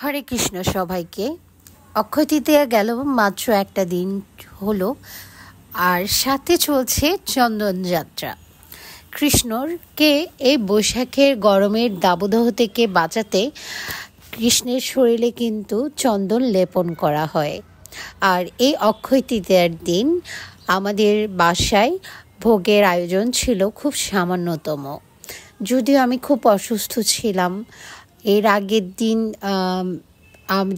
হরে কৃষ্ণ সবাইকে। অক্ষয় তৃতীয়া গেল মাত্র একটা দিন হলো, আর সাথে চলছে চন্দন যাত্রা। কৃষ্ণকে এই বৈশাখের গরমের দাবদাহ থেকে বাঁচাতে কৃষ্ণের শরীরে কিন্তু চন্দন লেপন করা হয়। আর এই অক্ষয় তৃতীয়ার দিন আমাদের বাসায় ভোগের আয়োজন ছিল খুব সামান্যতম। যদিও আমি খুব অসুস্থ ছিলাম, এর আগের দিন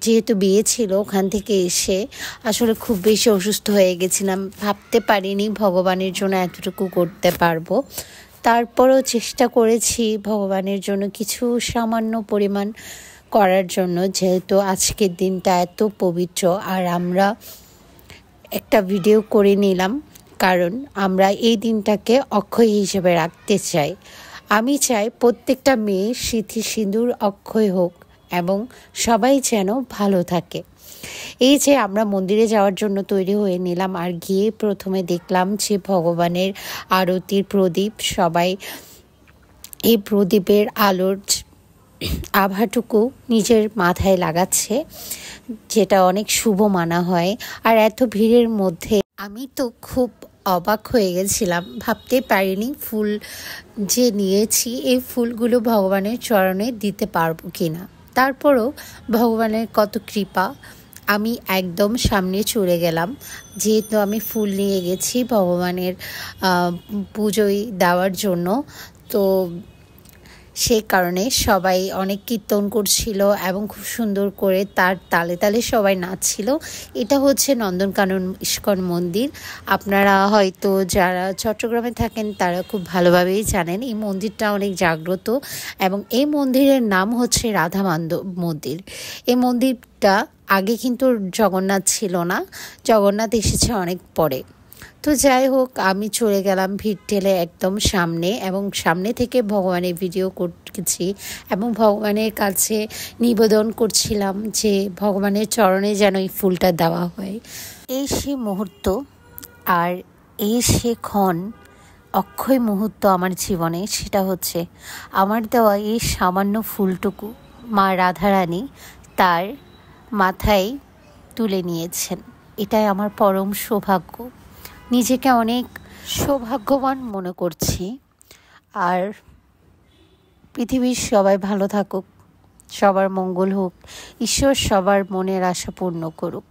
যেহেতু বিয়ে ছিল ওখান থেকে এসে আসলে খুব বেশি অসুস্থ হয়ে গেছিলাম। ভাবতে পারিনি ভগবানের জন্য এতটুকু করতে পারবো। তারপরেও চেষ্টা করেছি ভগবানের জন্য কিছু সামান্য পরিমাণ করার জন্য, যেহেতু আজকের দিনটা এত পবিত্র। আর আমরা একটা ভিডিও করে নিলাম, কারণ আমরা এই দিনটাকে অক্ষয় হিসেবে রাখতে চাই। আমি চাই প্রত্যেকটা মেয়ে সিঁথি সিঁদুর অক্ষয় হোক এবং সবাই যেন ভালো থাকে। এই যে আমরা মন্দিরে যাওয়ার জন্য তৈরি হয়ে নিলাম, আর গিয়ে প্রথমে দেখলাম যে ভগবানের আরতির প্রদীপ, সবাই এই প্রদীপের আলোর আভাটুকু নিজের মাথায় লাগাচ্ছে, যেটা অনেক শুভ মানা হয়। আর এত ভিড়ের মধ্যে আমি তো খুব অবাক হয়ে গেছিলাম, ভাবতে পারিনি ফুল যে নিয়েছি এই ফুলগুলো ভগবানের চরণে দিতে পারবো কিনা। তারপরও ভগবানের কত কৃপা, আমি একদম সামনে চলে গেলাম। যেহেতু আমি ফুল নিয়ে গেছি ভগবানের পুজোয় দেওয়ার জন্য, তো সেই কারণে সবাই অনেক কীর্তন করছিল এবং খুব সুন্দর করে তার তালে তালে সবাই নাচছিল। এটা হচ্ছে নন্দনকানন ইস্কন মন্দির। আপনারা হয়তো যারা চট্টগ্রামে থাকেন তারা খুব ভালোভাবেই জানেন এই মন্দিরটা অনেক জাগ্রত, এবং এই মন্দিরের নাম হচ্ছে রাধা মন্দির। এই মন্দিরটা আগে কিন্তু জগন্নাথ ছিল না, জগন্নাথ এসেছে অনেক পরে। তো যাই হোক, আমি চলে গেলাম ভিড় ঠেলে একদম সামনে, এবং সামনে থেকে ভগবানের ভিডিও করছি এবং ভগবানের কাছে নিবেদন করছিলাম যে ভগবানের চরণে যেন এই ফুলটা দেওয়া হয়। এই সে মুহূর্ত, আর এই সে ক্ষণ, অক্ষয় মুহূর্ত আমার জীবনে, সেটা হচ্ছে আমার দেওয়া এই সামান্য ফুলটুকু মা রাধারানী তার মাথায় তুলে নিয়েছেন। এটাই আমার পরম সৌভাগ্য। নিজেকে অনেক সৌভাগ্যবান মনে করছি। আর পৃথিবীর সবাই ভালো থাকুক, সবার মঙ্গল হোক, ঈশ্বর সবার মনের আশা পূর্ণ করুক।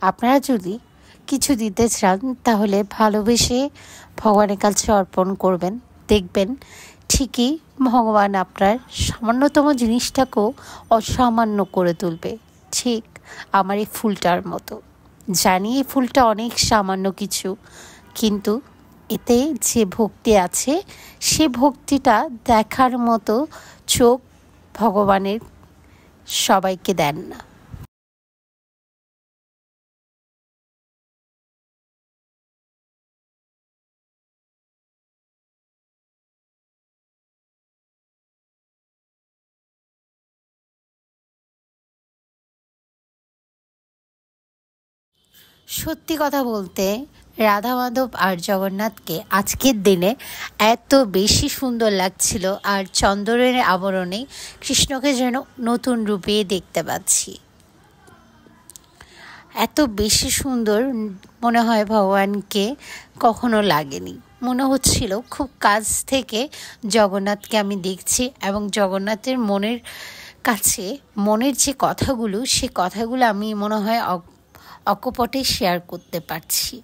আপনারা যদি কিছু দিতে চান তাহলে ভালোবেসে ভগবানের কাছে অর্পণ করবেন, দেখবেন ঠিকই ভগবান আপনার সামান্যতম জিনিসটাকেও অসামান্য করে তুলবে, ঠিক আমার এই ফুলটার মতো। জানি এই ফুলটা অনেক সামান্য কিছু, কিন্তু এতে যে ভক্তি আছে সে ভক্তিটা দেখার মতো চোখ ভগবানের সবাইকে দেন না। সত্যি কথা বলতে, রাধা মাধব আর জগন্নাথকে আজকের দিনে এত বেশি সুন্দর লাগছিল, আর চন্দনের আবরণে কৃষ্ণকে যেন নতুন রূপে দেখতে পাচ্ছি। এত বেশি সুন্দর মনে হয় ভগবানকে কখনো লাগেনি। মনে হচ্ছিল খুব কাছ থেকে জগন্নাথকে আমি দেখছি, এবং জগন্নাথের মনের কাছে মনের যে কথাগুলো, সে কথাগুলো আমি মনে হয় অকপটে শেয়ার করতে পারছি।